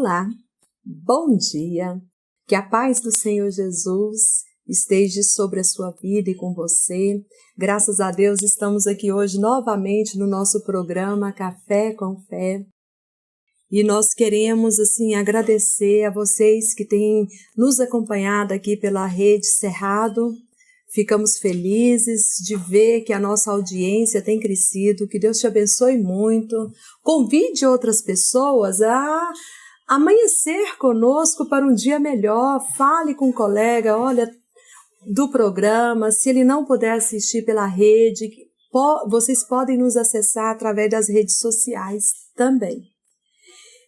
Olá, bom dia, que a paz do Senhor Jesus esteja sobre a sua vida e com você. Graças a Deus estamos aqui hoje novamente no nosso programa Café com Fé. E nós queremos, agradecer a vocês que têm nos acompanhado aqui pela Rede Cerrado. Ficamos felizes de ver que a nossa audiência tem crescido, que Deus te abençoe muito. Convide outras pessoas a amanhecer conosco para um dia melhor. Fale com um colega, do programa. Se ele não puder assistir pela rede, vocês podem nos acessar através das redes sociais também.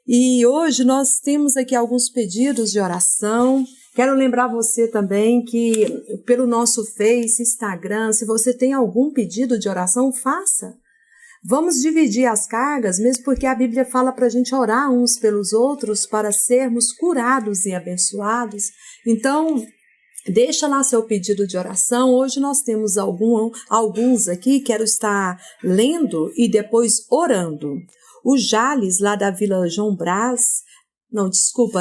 E hoje nós temos aqui alguns pedidos de oração. Quero lembrar você também que pelo nosso Face, Instagram, se você tem algum pedido de oração, faça. Vamos dividir as cargas, mesmo porque a Bíblia fala para a gente orar uns pelos outros para sermos curados e abençoados. Então, deixa lá seu pedido de oração. Hoje nós temos alguns aqui, quero estar lendo e depois orando. O Jales, lá da Vila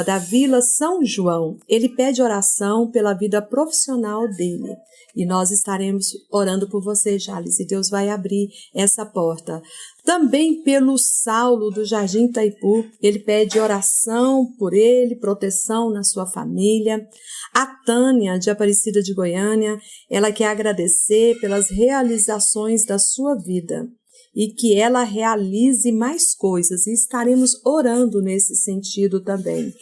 da Vila São João, ele pede oração pela vida profissional dele. E nós estaremos orando por você, Jales, e Deus vai abrir essa porta. Também pelo Saulo, do Jardim Itaipu, ele pede oração por ele, proteção na sua família. A Tânia, de Aparecida de Goiânia, ela quer agradecer pelas realizações da sua vida e que ela realize mais coisas, e estaremos orando nesse sentido também.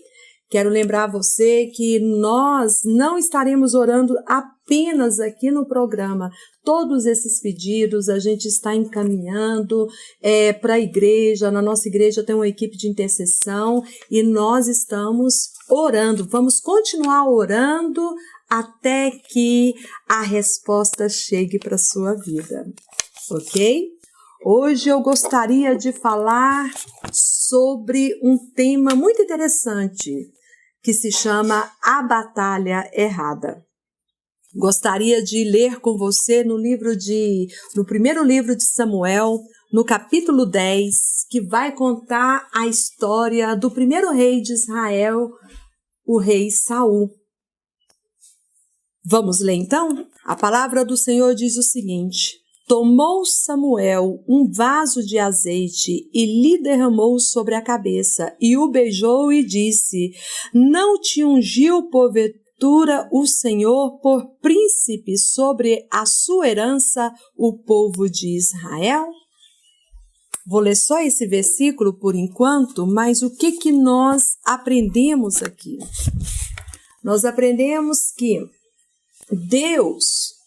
Quero lembrar você que nós não estaremos orando apenas aqui no programa. Todos esses pedidos a gente está encaminhando para a igreja. Na nossa igreja tem uma equipe de intercessão e nós estamos orando. Vamos continuar orando até que a resposta chegue para a sua vida, ok? Hoje eu gostaria de falar sobre um tema muito interessante que se chama A Batalha Errada. Gostaria de ler com você no primeiro livro de Samuel, no capítulo 10, que vai contar a história do primeiro rei de Israel, o rei Saul. Vamos ler então? A palavra do Senhor diz o seguinte: tomou Samuel um vaso de azeite e lhe derramou sobre a cabeça, e o beijou e disse: não te ungiu porventura o Senhor por príncipe sobre a sua herança, o povo de Israel? Vou ler só esse versículo por enquanto, mas o que nós aprendemos aqui? Nós aprendemos que Deus...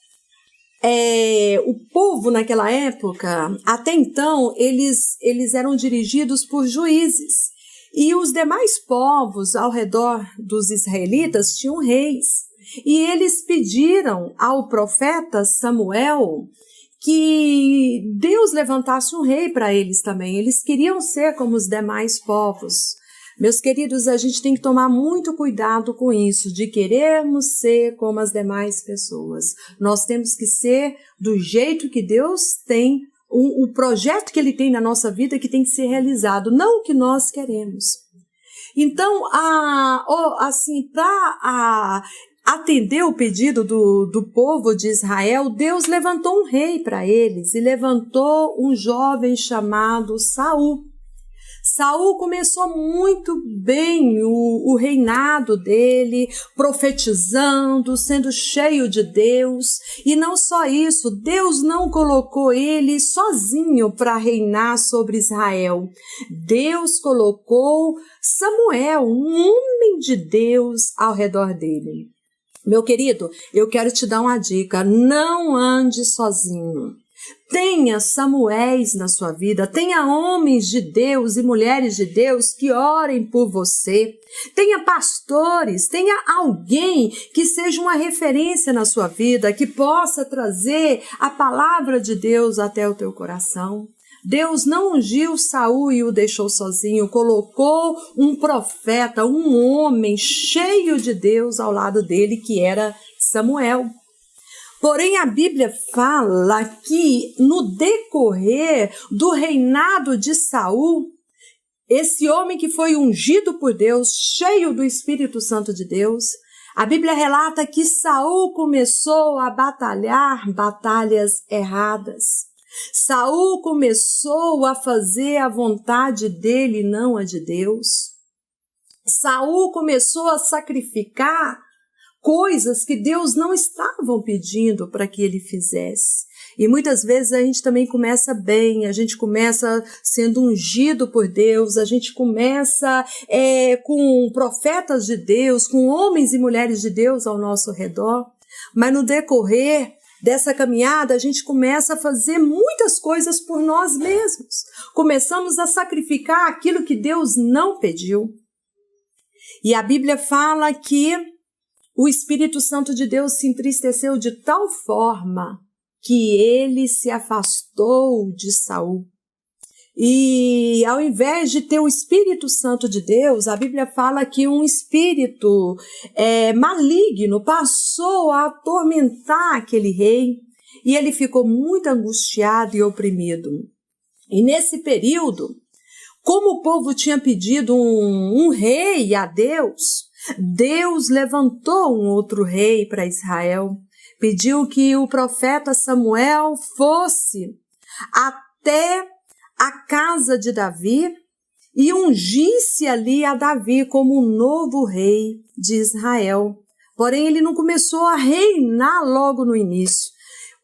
o povo naquela época, até então, eles eram dirigidos por juízes. E os demais povos ao redor dos israelitas tinham reis. E eles pediram ao profeta Samuel que Deus levantasse um rei para eles também. Eles queriam ser como os demais povos. Meus queridos, a gente tem que tomar muito cuidado com isso, de querermos ser como as demais pessoas. Nós temos que ser do jeito que Deus tem, o projeto que Ele tem na nossa vida que tem que ser realizado, não o que nós queremos. Então, para atender o pedido do povo de Israel, Deus levantou um rei para eles e levantou um jovem chamado Saul. Saul começou muito bem o reinado dele, profetizando, sendo cheio de Deus. E não só isso, Deus não colocou ele sozinho para reinar sobre Israel. Deus colocou Samuel, um homem de Deus, ao redor dele. Meu querido, eu quero te dar uma dica: não ande sozinho. Tenha Samuéis na sua vida, tenha homens de Deus e mulheres de Deus que orem por você, tenha pastores, tenha alguém que seja uma referência na sua vida, que possa trazer a palavra de Deus até o teu coração. Deus não ungiu Saul e o deixou sozinho, colocou um profeta, um homem cheio de Deus ao lado dele, que era Samuel. Porém, a Bíblia fala que no decorrer do reinado de Saul, esse homem que foi ungido por Deus, cheio do Espírito Santo de Deus, a Bíblia relata que Saul começou a batalhar batalhas erradas. Saul começou a fazer a vontade dele, não a de Deus. Saul começou a sacrificar coisas que Deus não estava pedindo para que ele fizesse. E muitas vezes a gente também começa bem, a gente começa sendo ungido por Deus, a gente começa com profetas de Deus, com homens e mulheres de Deus ao nosso redor, mas no decorrer dessa caminhada a gente começa a fazer muitas coisas por nós mesmos. Começamos a sacrificar aquilo que Deus não pediu. E a Bíblia fala que o Espírito Santo de Deus se entristeceu de tal forma que ele se afastou de Saul. E ao invés de ter o Espírito Santo de Deus, a Bíblia fala que um espírito maligno passou a atormentar aquele rei e ele ficou muito angustiado e oprimido. E nesse período, como o povo tinha pedido um rei a Deus, Deus levantou um outro rei para Israel. Pediu que o profeta Samuel fosse até a casa de Davi e ungisse ali a Davi como o novo rei de Israel. Porém, ele não começou a reinar logo no início.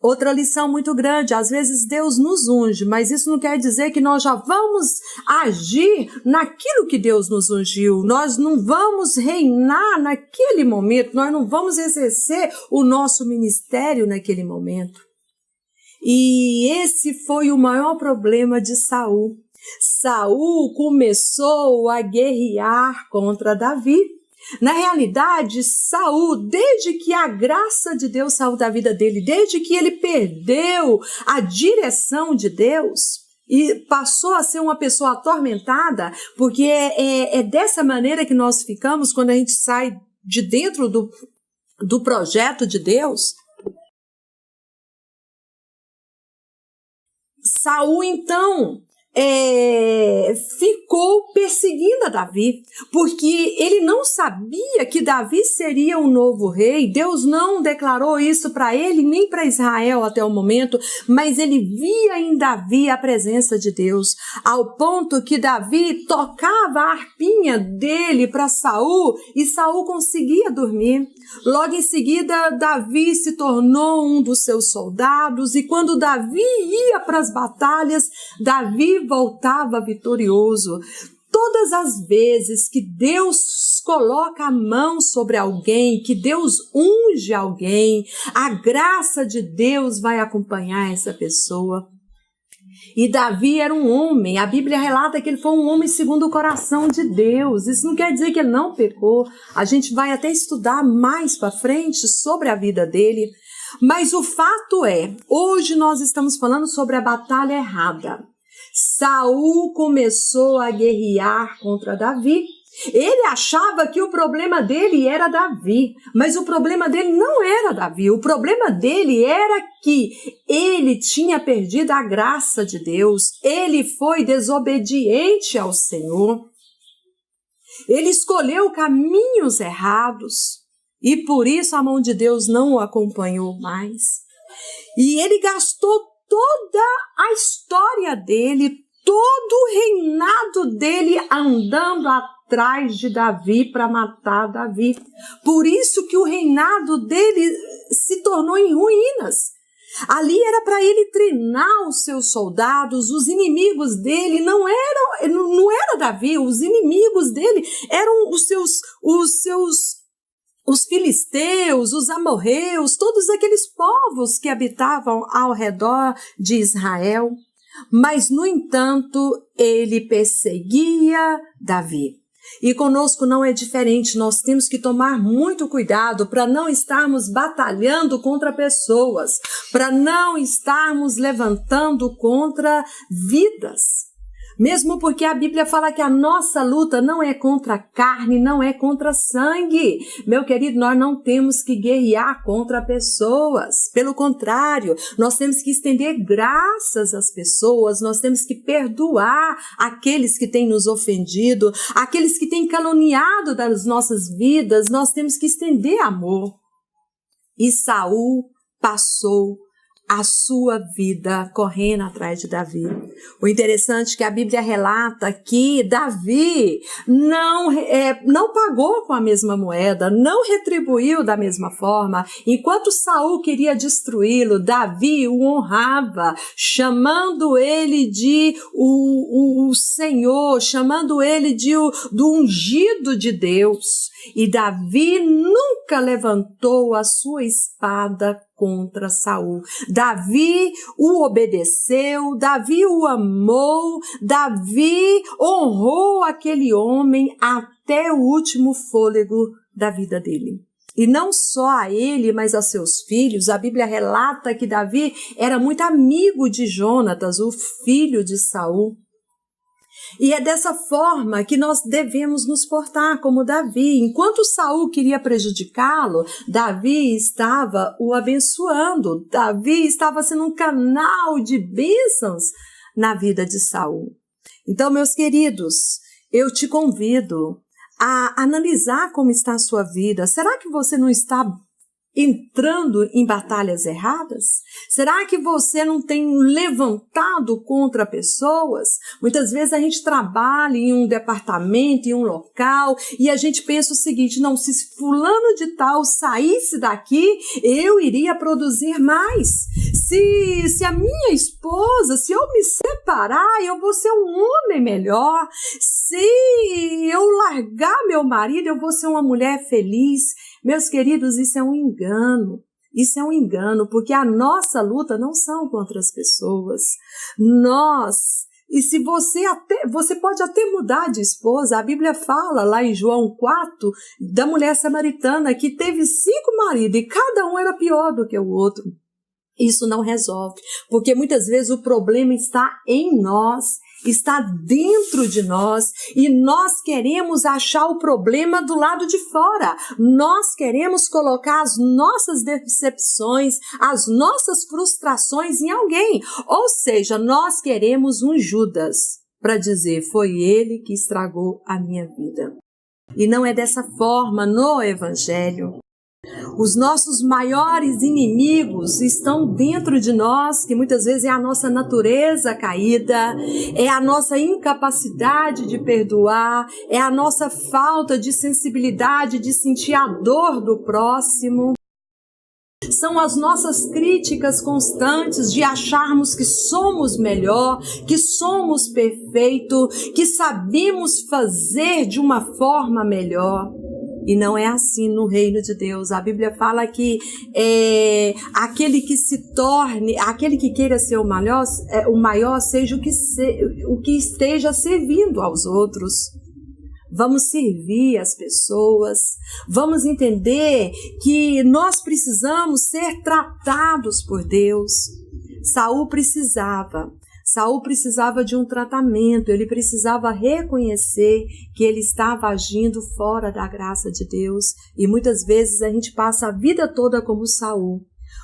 Outra lição muito grande, às vezes Deus nos unge, mas isso não quer dizer que nós já vamos agir naquilo que Deus nos ungiu. Nós não vamos reinar naquele momento, nós não vamos exercer o nosso ministério naquele momento. E esse foi o maior problema de Saul. Saul começou a guerrear contra Davi. Na realidade, Saul, desde que a graça de Deus saiu da vida dele, desde que ele perdeu a direção de Deus e passou a ser uma pessoa atormentada, porque é dessa maneira que nós ficamos quando a gente sai de dentro do projeto de Deus. Saul, então, ficou perseguindo a Davi, porque ele não sabia que Davi seria um novo rei. Deus não declarou isso para ele, nem para Israel até o momento, mas ele via em Davi a presença de Deus, ao ponto que Davi tocava a harpinha dele para Saul e Saul conseguia dormir. Logo em seguida, Davi se tornou um dos seus soldados e quando Davi ia para as batalhas, Davi voltava vitorioso. Todas as vezes que Deus coloca a mão sobre alguém, que Deus unge alguém, a graça de Deus vai acompanhar essa pessoa. E Davi era um homem, a Bíblia relata que ele foi um homem segundo o coração de Deus. Isso não quer dizer que ele não pecou. A gente vai até estudar mais para frente sobre a vida dele. Mas o fato é, hoje nós estamos falando sobre a batalha errada. Saul começou a guerrear contra Davi. Ele achava que o problema dele era Davi, mas o problema dele não era Davi. O problema dele era que ele tinha perdido a graça de Deus. Ele foi desobediente ao Senhor. Ele escolheu caminhos errados e por isso a mão de Deus não o acompanhou mais. E ele gastou toda a história dele, todo o reinado dele andando atrás de Davi para matar Davi. Por isso que o reinado dele se tornou em ruínas. Ali era para ele treinar os seus soldados, os inimigos dele não era Davi, os inimigos dele eram os filisteus, os amorreus, todos aqueles povos que habitavam ao redor de Israel. Mas, no entanto, ele perseguia Davi. E conosco não é diferente, nós temos que tomar muito cuidado para não estarmos batalhando contra pessoas, para não estarmos levantando contra vidas. Mesmo porque a Bíblia fala que a nossa luta não é contra a carne, não é contra sangue. Meu querido, nós não temos que guerrear contra pessoas. Pelo contrário, nós temos que estender graças às pessoas, nós temos que perdoar aqueles que têm nos ofendido, aqueles que têm caluniado das nossas vidas, nós temos que estender amor. E Saul passou a sua vida correndo atrás de Davi. O interessante é que a Bíblia relata que Davi não pagou com a mesma moeda, não retribuiu da mesma forma. Enquanto Saul queria destruí-lo, Davi o honrava, chamando ele de o Senhor, chamando ele do ungido de Deus. E Davi nunca levantou a sua espada contra Saul. Davi o obedeceu, Davi o amou, Davi honrou aquele homem até o último fôlego da vida dele. E não só a ele, mas a seus filhos. A Bíblia relata que Davi era muito amigo de Jonatas, o filho de Saul. E é dessa forma que nós devemos nos portar como Davi. Enquanto Saul queria prejudicá-lo, Davi estava o abençoando. Davi estava sendo um canal de bênçãos na vida de Saul. Então, meus queridos, eu te convido a analisar como está a sua vida. Será que você não está entrando em batalhas erradas? Será que você não tem levantado contra pessoas? Muitas vezes a gente trabalha em um departamento, em um local, e a gente pensa o seguinte: não, se fulano de tal saísse daqui, eu iria produzir mais. Se a minha esposa, se eu me separar, eu vou ser um homem melhor. Se eu largar meu marido, eu vou ser uma mulher feliz. Meus queridos, isso é um engano. Isso é um engano, porque a nossa luta não são contra as pessoas. E se você pode até mudar de esposa. A Bíblia fala lá em João 4 da mulher samaritana que teve 5 maridos e cada um era pior do que o outro. Isso não resolve, porque muitas vezes o problema está em nós, está dentro de nós, e nós queremos achar o problema do lado de fora. Nós queremos colocar as nossas decepções, as nossas frustrações em alguém. Ou seja, nós queremos um Judas para dizer: foi ele que estragou a minha vida. E não é dessa forma no Evangelho. Os nossos maiores inimigos estão dentro de nós, que muitas vezes é a nossa natureza caída, é a nossa incapacidade de perdoar, é a nossa falta de sensibilidade de sentir a dor do próximo. São as nossas críticas constantes de acharmos que somos melhor, que somos perfeito, que sabemos fazer de uma forma melhor. E não é assim no reino de Deus. A Bíblia fala que aquele que queira ser o maior seja o que esteja servindo aos outros. Vamos servir as pessoas, vamos entender que nós precisamos ser tratados por Deus. Saul precisava de um tratamento, ele precisava reconhecer que ele estava agindo fora da graça de Deus. E muitas vezes a gente passa a vida toda como Saul,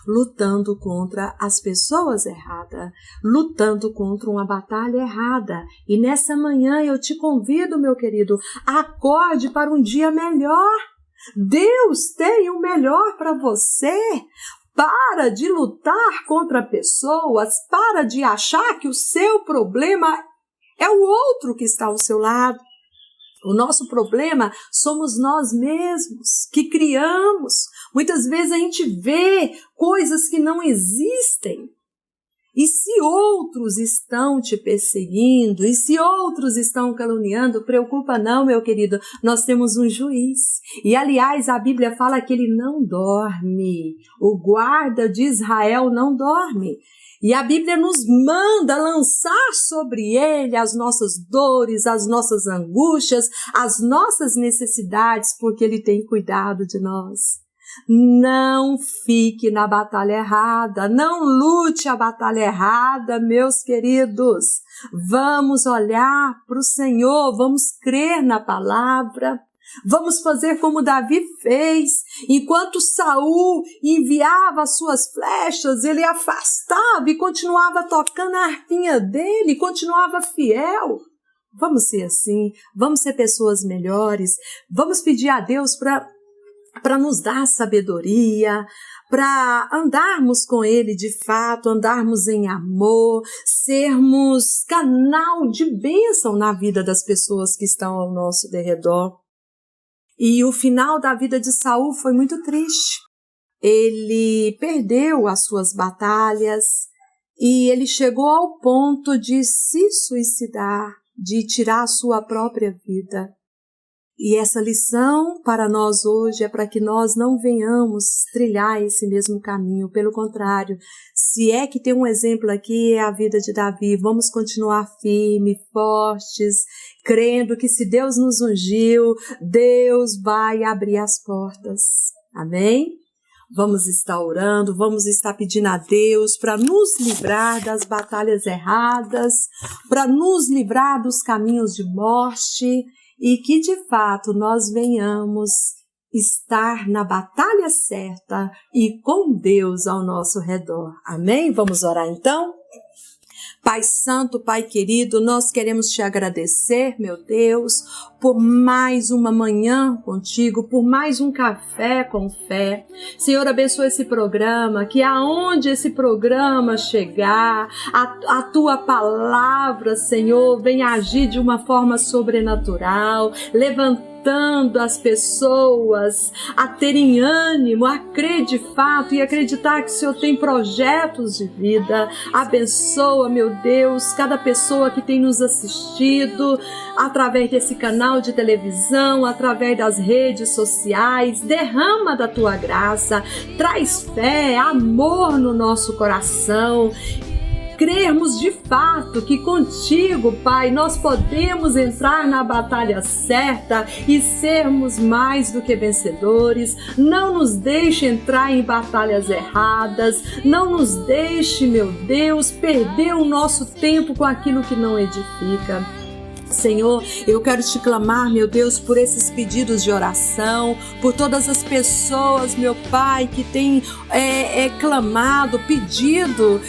lutando contra as pessoas erradas, lutando contra uma batalha errada. E nessa manhã eu te convido, meu querido, acorde para um dia melhor. Deus tem o melhor para você. Para de lutar contra pessoas, para de achar que o seu problema é o outro que está ao seu lado. O nosso problema somos nós mesmos, que criamos. Muitas vezes a gente vê coisas que não existem. E se outros estão te perseguindo, e se outros estão caluniando, preocupa não, meu querido, nós temos um juiz. E aliás, a Bíblia fala que ele não dorme. O guarda de Israel não dorme. E a Bíblia nos manda lançar sobre ele as nossas dores, as nossas angústias, as nossas necessidades, porque ele tem cuidado de nós. Não fique na batalha errada, não lute a batalha errada, meus queridos. Vamos olhar para o Senhor, vamos crer na palavra, vamos fazer como Davi fez. Enquanto Saul enviava as suas flechas, ele afastava e continuava tocando a harpinha dele, continuava fiel. Vamos ser assim, vamos ser pessoas melhores, vamos pedir a Deus para nos dar sabedoria, para andarmos com Ele de fato, andarmos em amor, sermos canal de bênção na vida das pessoas que estão ao nosso derredor. E o final da vida de Saul foi muito triste. Ele perdeu as suas batalhas e ele chegou ao ponto de se suicidar, de tirar a sua própria vida. E essa lição para nós hoje é para que nós não venhamos trilhar esse mesmo caminho. Pelo contrário, se é que tem um exemplo aqui, é a vida de Davi. Vamos continuar firmes, fortes, crendo que se Deus nos ungiu, Deus vai abrir as portas. Amém? Vamos estar orando, vamos estar pedindo a Deus para nos livrar das batalhas erradas, para nos livrar dos caminhos de morte, e que, de fato, nós venhamos estar na batalha certa e com Deus ao nosso redor. Amém? Vamos orar então? Pai Santo, Pai querido, nós queremos te agradecer, meu Deus, por mais uma manhã contigo, por mais um café com fé. Senhor, abençoa esse programa, que aonde esse programa chegar, a tua palavra, Senhor, venha agir de uma forma sobrenatural, levantando as pessoas a terem ânimo, a crer de fato e acreditar que o Senhor tem projetos de vida. Abençoa, meu Deus, cada pessoa que tem nos assistido através desse canal de televisão, através das redes sociais. Derrama da tua graça, traz fé, amor no nosso coração. Crermos de fato que contigo, Pai, nós podemos entrar na batalha certa e sermos mais do que vencedores. Não nos deixe entrar em batalhas erradas, não nos deixe, meu Deus, perder o nosso tempo com aquilo que não edifica. Senhor, eu quero te clamar, meu Deus, por esses pedidos de oração, por todas as pessoas, meu Pai, que têm clamado, pedido,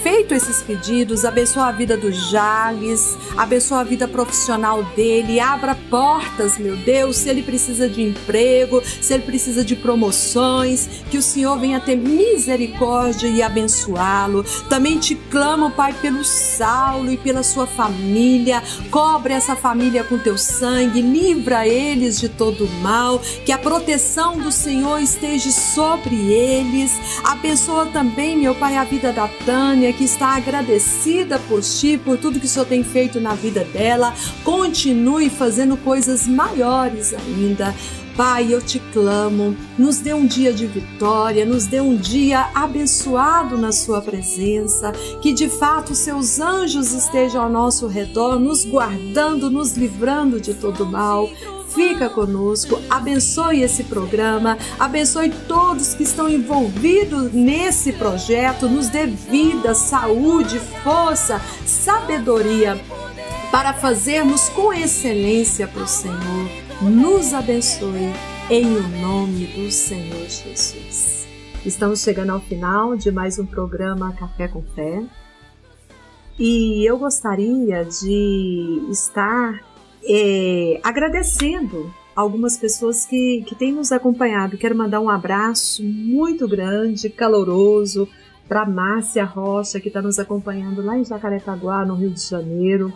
feito esses pedidos. Abençoa a vida do Jales, abençoa a vida profissional dele, abra portas, meu Deus, se ele precisa de emprego, se ele precisa de promoções, que o Senhor venha ter misericórdia e abençoá-lo. Também te clamo, Pai, pelo Saulo e pela sua família. Cobre essa família com teu sangue, livra eles de todo mal, que a proteção do Senhor esteja sobre eles. Abençoa também, meu Pai, a vida da Tânia, que está agradecida por ti, por tudo que o Senhor tem feito na vida dela. Continue fazendo coisas maiores ainda. Pai, eu te clamo, nos dê um dia de vitória, nos dê um dia abençoado na sua presença, que de fato seus anjos estejam ao nosso redor, nos guardando, nos livrando de todo mal. Fica conosco, abençoe esse programa, abençoe todos que estão envolvidos nesse projeto, nos dê vida, saúde, força, sabedoria, para fazermos com excelência para o Senhor. Nos abençoe em o nome do Senhor Jesus. Estamos chegando ao final de mais um programa Café com Fé e eu gostaria de estar agradecendo algumas pessoas que têm nos acompanhado. Quero mandar um abraço muito grande, caloroso, para a Márcia Rocha, que está nos acompanhando lá em Jacarepaguá, no Rio de Janeiro.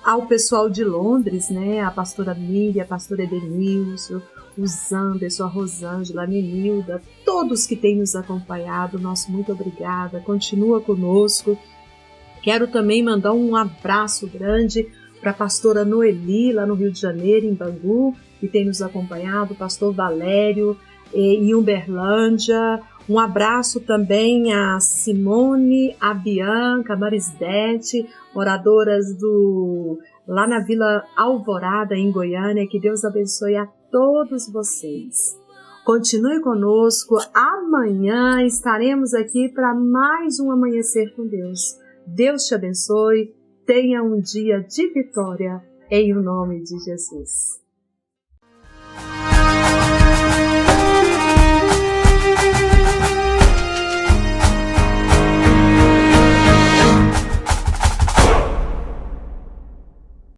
Ao pessoal de Londres, né? A pastora Miriam, a pastora Edenilson, o Zanderson, a Rosângela, a Nenilda, todos que têm nos acompanhado, nosso muito obrigada, continua conosco. Quero também mandar um abraço grande para a pastora Noeli, lá no Rio de Janeiro, em Bangu, que tem nos acompanhado, o pastor Valério, em Uberlândia. Um abraço também a Simone, a Bianca, a Marisdete, moradoras lá na Vila Alvorada, em Goiânia. Que Deus abençoe a todos vocês. Continue conosco. Amanhã estaremos aqui para mais um Amanhecer com Deus. Deus te abençoe. Tenha um dia de vitória em nome de Jesus.